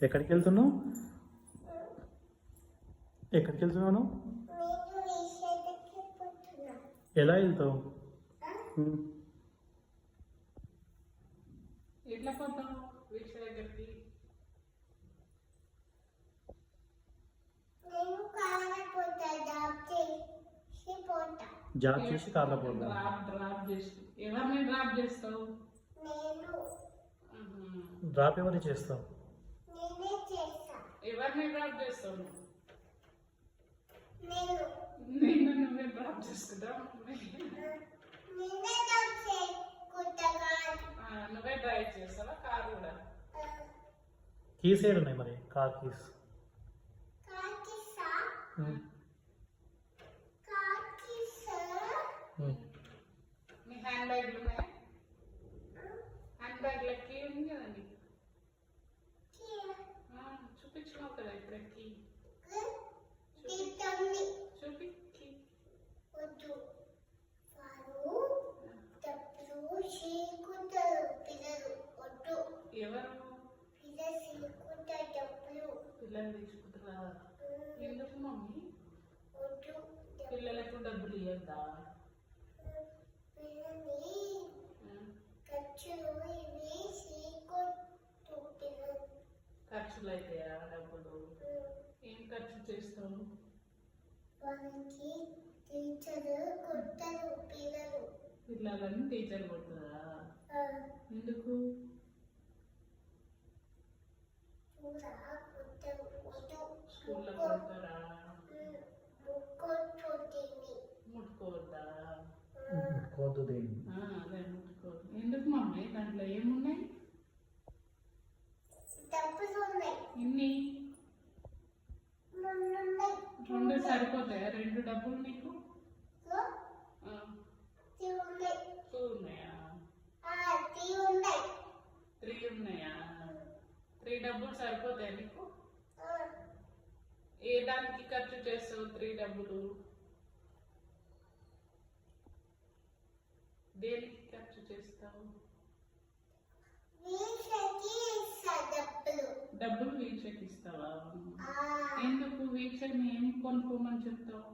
ఎక్కడికి వెళ్తున్నావు? ఎక్కడికి వెళ్తున్నావు? ఎలా వెళ్తావు? ఎట్లా పోతావు వీక్ష దగ్గరికి? జాబ్ చేసి కార్లో పోతా. డ్రాప్ చేసి ఎవరిని డ్రాప్ చేస్తావు? డ్రాప్ ఎవరిని చేస్తావు? ఎవరిని డ్రాప్ చేస్తావు? నేను నువ్వే డ్రాప్ చేసుకుంటావు. నువ్వే డ్రైవ్ చేస్తావా కార్ కూడా? కీస్ ఏడు ఉన్నాయి మరి కార్ కీస్? మీ హ్యాండ్ బ్యాగ్లు ఉన్నాయా? హ్యాండ్ బ్యాగ్ల కీ ఉంది కదండి, చూపించినావు కదా ఇక్కడికి. చూపి కీ. ఎవరు పిల్లలు తీసుకుంటారా? ఎందుకు మమ్మీ? పిల్లలకు డబ్బులు ఇవ్వద్దా? ఖర్చులు అయితాయా డబ్బులు? ఏం ఖర్చు చేస్తావు? పిల్లలని టీచర్ కొడుతుందా? ఎందుకు? స్కూల్లో కొడతారా? ముట్టుకోవద్దా? అదే ముట్టుకోవద్దు. ఎందుకు మమ్మీ? దాంట్లో ఏమున్నాయి? ఇన్ని రెండు సరిపోతాయా? రెండు డబ్బులు నీకు? టూ ఉన్నాయా? త్రీ ఉన్నాయా? త్రీ డబ్బులు సరిపోతాయా నీకు? ఏ దానికి ఖర్చు చేస్తావు త్రీ డబ్బులు? దేనికి ఖర్చు చేస్తావు? డబ్బులు వీక్షకి ఇస్తావా? ఎందుకు వీక్షని ఏం కొనుక్కోమని చెప్తావు?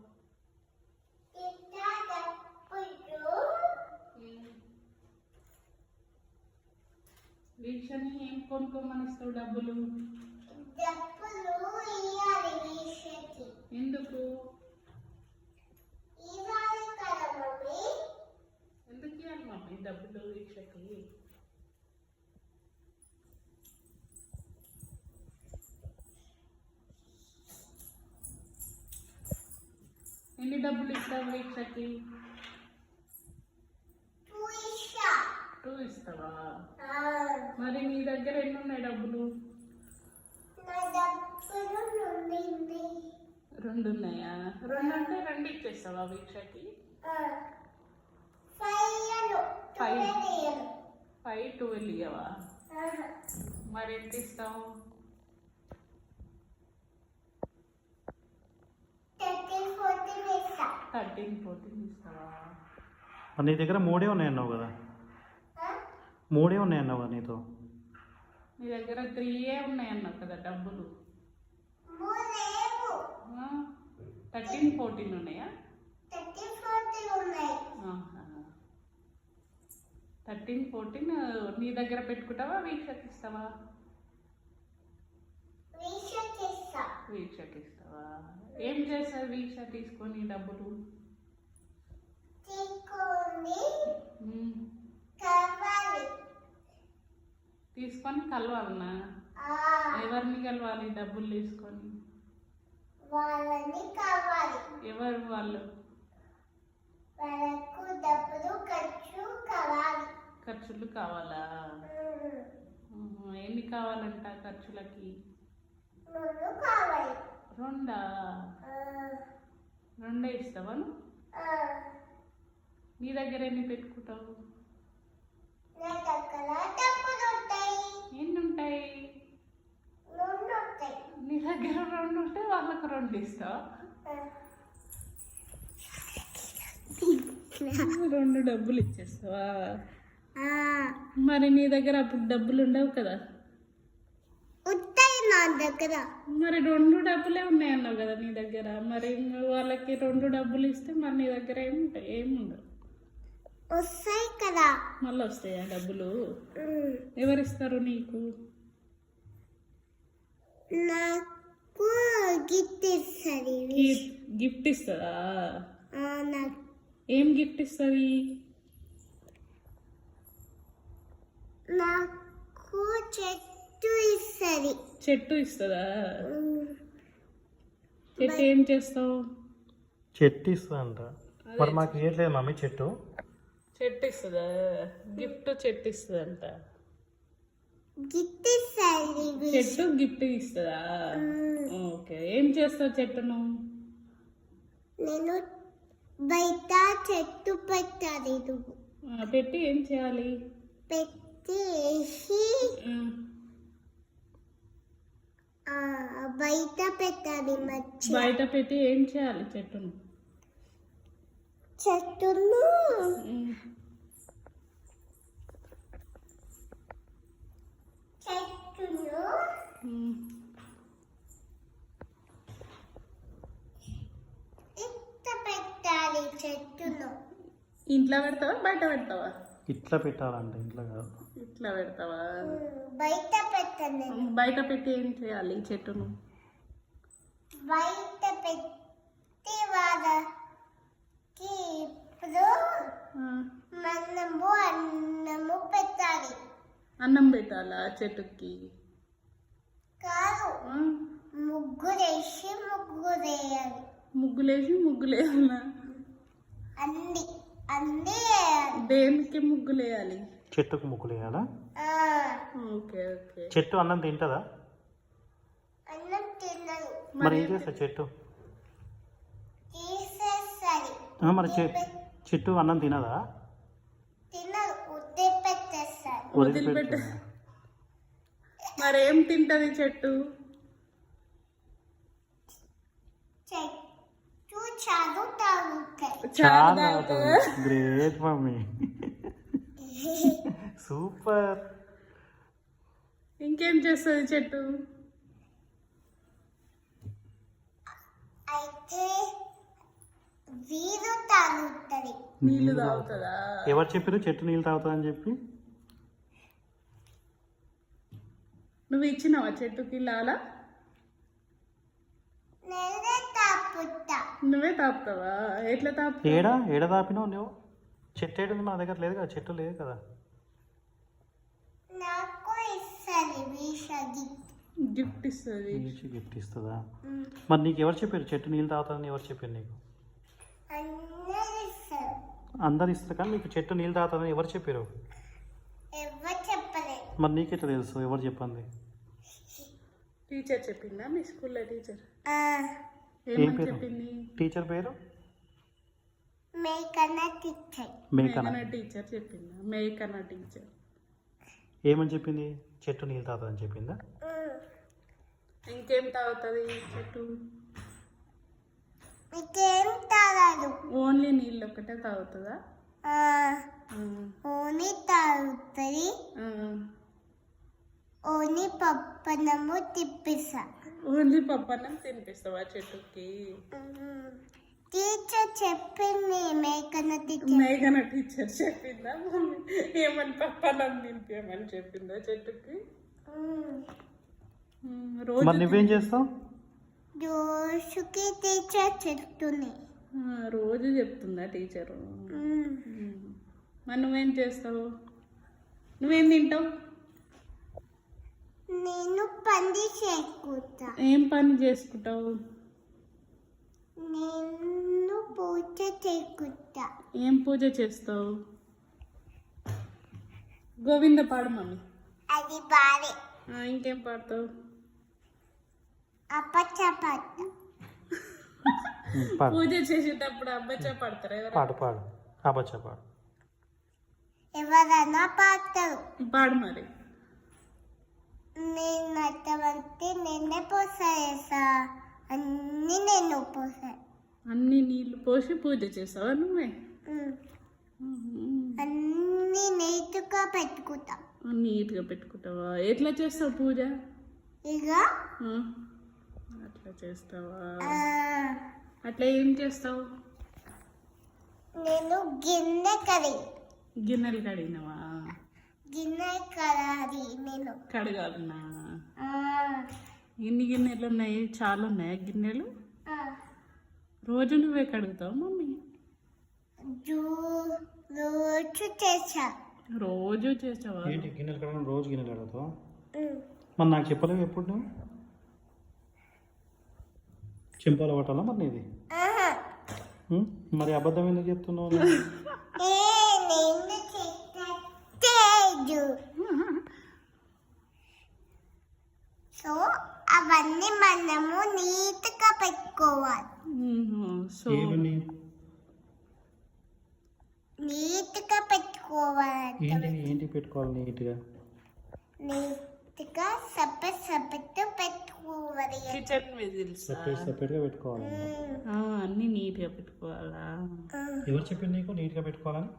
వీక్షని ఏం కొనుక్కోమని ఇస్తావు డబ్బులు? ఎందుకు? ఎందుకు ఇవ్వాలి మమ్మీ డబ్బులు వీక్షకి? ఎన్ని డబ్బులు ఇస్తావు వీక్షకి? టూ ఇస్తావా? మరి నీ దగ్గర ఎన్ని ఉన్నాయి డబ్బులు? రెండు ఉన్నాయా? రెండు అంటే రెండు ఇచ్చేస్తావా వీక్షకి? 12 ఇవ్వవా? మరి ఎంత ఇస్తావు? 13-14 ఇస్తావా? నీ దగ్గర మూడే ఉన్నాయన్నావు కదా? మూడే ఉన్నాయన్నావా నీతో? నీ దగ్గర 3 ఉన్నాయన్నావు కదా డబ్బులు? 13-14 ఉన్నాయా? 13-14 నీ దగ్గర పెట్టుకుంటావా వీక్షకి ఇస్తావా? వీక్షకి ఇస్తావా? ఏం చేస్తావు వీక్ష తీసుకొని డబ్బులు? తీసుకొని కలవాలనా? ఎవరిని కలవాలి డబ్బులు తీసుకొని? ఎవరు వాళ్ళు? ఖర్చులు కావాలా? ఎన్ని కావాలంట ఖర్చులకి? రెండే ఇస్తావా? నీ దగ్గర ఎన్ని పెట్టుకుంటావు? ఎన్ని ఉంటాయి నీ దగ్గర? 2 ఉంటే వాళ్ళకు 2 ఇస్తావా? 2 డబ్బులు ఇచ్చేస్తావా? మరి నీ దగ్గర అప్పుడు డబ్బులు ఉండవు కదా? ఉంటాయి నా దగ్గర. మరి 2 డబ్బులే ఉన్నాయి అన్నావు కదా నీ దగ్గర. మరి వాళ్ళకి 2 డబ్బులు ఇస్తే మరి నీ దగ్గర ఏముంటాయి? ఏముండవు. వస్తాయి కదా. మళ్ళీ వస్తాయా డబ్బులు? ఉమ్. ఎవరిస్తారు నీకు? నాకు గిఫ్ట్ ఇస్తుంది. గిఫ్ట్ ఇస్తుందా? నాకు ఏం గిఫ్ట్ ఇస్తుంది? నాకు చెట్టు ఇస్తుంది. చెట్టు ఇస్తుందా? చెట్టు ఏం చేస్తావు? చెట్టు ఇస్తుందంట. మరి మాకు ఇవ్వట్లేదు మమ్మీ చెట్టు. చెట్టు ఇస్తుందా? గిఫ్ట్ చెట్టు ఇస్తుందంట. గిఫ్ట్ ఇస్తుంది. చెట్టు గిఫ్ట్ ఇస్తుందా? ఓకే. ఏం చేస్తావు చెట్టును? నేను బయట చెట్టు పెట్టాలి. పెట్టి ఏం చేయాలి? పెట్టి వేసి బయట పెట్టాలి. బయట పెట్టి ఏం చేయాలి చెట్టును? చెట్టును ఇట్లా పెట్టాలి. చెట్టును ఇంట్లో పెడతావా బయట పెడతావా? ఇట్లా పెట్టాలంట, ఇంట్లో కాదు. ఇట్లా పెడతావా? బయట పెట్టండి. బయట పెట్టి ఏం చేయాలి చెట్టును? బయట పెట్టి వాళ్ళకి ఇప్పుడు మనము అన్నము పెట్టాలి. అన్నం పెట్టాలా చెట్టుకి? కాదు, ముగ్గులేసి ముగ్గులేయాలి. ముగ్గులేసి ముగ్గులేయాలా? అన్ని అన్నీ వేయాలి. దేనికి ముగ్గులేయాలి? చెట్టుకు ముగ్గులు వేయాలా? Okay okay. చెట్టు అన్నం తింటుందా? అన్నం తినదు. మరి ఏం చేస్తా చెట్టు? తీసేస్తుంది. మరి చెట్టు అన్నం తినదా? తినదు, వదిలిపెట్టేస్తారు. వదిలిపెట్ట. మరేం తింటది చెట్టు? చెట్టు చాలు తాగుతాయి. చాలా గ్రేట్ మమ్మీ, సూపర్. ఇంకేం చేస్తుంది చెట్టు? అయితే వీరు తాగుతుంది. నీళ్లు తాగుతుందా? ఎవరు చెప్పారు చెట్టు నీళ్ళు తాగుతా అని చెప్పి? నువ్వు ఇచ్చినావా చెట్టుకి లాలా? నేనే తాపుతా. నువ్వే తాపుతావా? ఎట్లా తాపుతావు? ఏడ తాపినావు నువ్వు? చెట్టు ఏడుంది? మన దగ్గర లేదు కదా, చెట్టు లేదు కదా. నాకు ఇస్తుంది వీషది. గిఫ్ట్ ఇస్తుంది. గిఫ్ట్ ఇస్తుందా? మరి నీకు ఎవరు చెప్పారు చెట్టు నీళ్ళు తాగుతారని? ఎవరు చెప్పారు నీకు? అందరు ఇస్తారు. అందరు ఇస్తారు కానీ నీకు చెట్టు నీళ్ళు తాగుతారని ఎవరు చెప్పారు? ఎవరు చెప్పలేదు. మరి నీకెట్లా తెలుసు ఎవరు చెప్పింది? టీచర్ చెప్పిందా? మీ స్కూల్లో టీచర్ ఏం ఏమని పేరు? చెప్పింది? టీచర్ పేరు మేకన్నా టీచర్. మేకన. టీచర్ చెప్పిందా? మేకన్నా టీచర్ ఏమని చెప్పింది? చెట్టు నీళ్ళు తాగుతుందని చెప్పిందా? ఇంకేం తాగుతుంది చెట్టు? ఇంకేం తాగదు. ఓన్లీ నీళ్ళు ఒకటే తాగుతుందా? ఓని తాగుతుంది. ఓని పప్పనము తిప్పిస్తా. ఓన్లీ పప్పన్నం తినిపిస్తావా చెట్టుకి? టీచర్ చెప్పింది. మేకన్న టీచర్. మేఘన టీచర్ చెప్పిందా? ఏమని పప్పన్నం తినిపించమని చెప్పిందా చెట్టుకి? రోజు మరి నువ్వేం చేస్తావు? రోజుకి టీచర్ చెప్తుంది. రోజు చెప్తుందా టీచరు? మరి నువ్వేం చేస్తావు? నువ్వేం తింటావు? నేను పని చేసుకుంటా. ఏం పని చేసుకుంటావు? నేను పూజ చేసుకుంటా. ఏం పూజ చేస్తావు? గోవింద పాడు మమ్మీ. అది బాలే. ఇంకేం పాడతావు? అప్పచపాత. పాడు పూజ చేసేటప్పుడు అబ్బచ్చా పాడతారా? పాడు పాడు అబ్బచ్చా పాడు. ఎవరన్నా పాడతారు. పాడు మరి. నేను అర్థమంటే నిన్నే పోసేసా. అన్ని నేను పోసా. అన్ని నీళ్ళు పోసి పూజ చేస్తావా నువ్వే? అన్ని నీట్గా పెట్టుకుంటా. నీట్గా పెట్టుకుంటావా? ఎట్లా చేస్తావు పూజ? ఇక అట్లా చేస్తావా? ఆ, అట్లా ఏం చేస్తావు? నేను గిన్నె గిన్నెలు కడిగినవా? గిన్నె కడాలి నేను. కడగాలన్నా? ఆ, ఎన్ని గిన్నెలు ఉన్నాయి? చాలా ఉన్నాయా గిన్నెలు? ఆ, రోజు నువ్వే కడుగుతావు మమ్మీ? రోజు చేసా. రోజు చేసావా? ఏంటి గిన్నెలు కడగడం రోజు గిన్నెలు కడుగుతావా? ఉమ్. మరి నాకు చెప్పలేవు ఎప్పుడు నువ్వు? చెంపాలు పట్టాలా మరి నీది? ఆహా. ఉం? మరి అబద్ధం ఎందుకు చెప్తున్నావు? ఏ, నేను చేసలేదు. సో అవన్నీ మనము నీట్గా పెట్టుకోవాలి. సో ఏమని? నీట్గా పెట్టుకోవాలి. ఏంటి పెట్టుకోవాలి నీట్గా? నీట్గా సపరేట్ పెట్టుకోవాలి. కిచెన్ విజిల్స్ సపరేట్గా పెట్టుకోవాలి. అన్ని నీట్గా పెట్టుకోవాలా? ఎవరు చెప్పింది నీకు నీట్గా పెట్టుకోవాలని?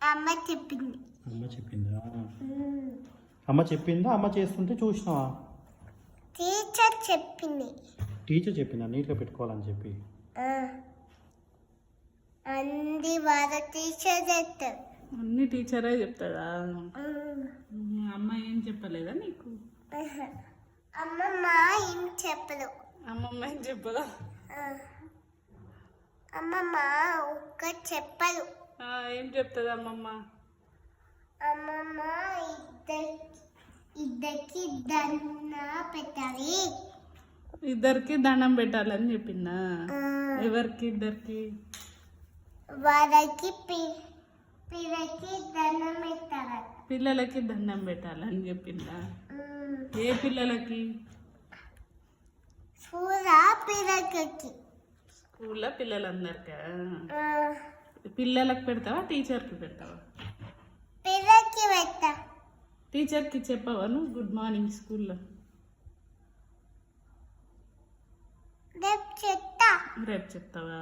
అమ్మ చెప్పింది. అమ్మ చెప్పిందా? అమ్మ చెప్పిందా? అమ్మ చేస్తుంటే చూసినావా? టీచర్ చెప్పింది. టీచర్ చెప్పిందా నీట్గా పెట్టుకోవాలని చెప్పి? అన్ని వాళ్ళ టీచర్ చెప్తారు. అన్ని టీచరే చెప్తాడా? అమ్మ ఏం చెప్పలేదా నీకు? అమ్మమ్మ ఏం చెప్పదు. అమ్మమ్మ ఏం చెప్పదా? అమ్మమ్మ ఒక్క చెప్పదు. ఏం చెప్తుంది అమ్మమ్మ? అమ్మమ్మ ఇద్దరికి దండ పెట్టాలి. ఇద్దరికి దండం పెట్టాలని చెప్పిందా? ఎవరికి? ఇద్దరికి? వాళ్ళకి పిల్లకి దండం పెట్టాలి. పిల్లలకి దండం పెట్టాలని చెప్పిందా? ఏ పిల్లలకి? పిల్లలకి. స్కూల్లో పిల్లలందరికా? పిల్లలకు పెడతావా టీచర్కి పెడతావా? పిల్లకి పెట్టా. టీచర్కి చెప్పవా నువ్వు గుడ్ మార్నింగ్ స్కూల్లో? రేపు చెప్తా. రేపు చెప్తావా?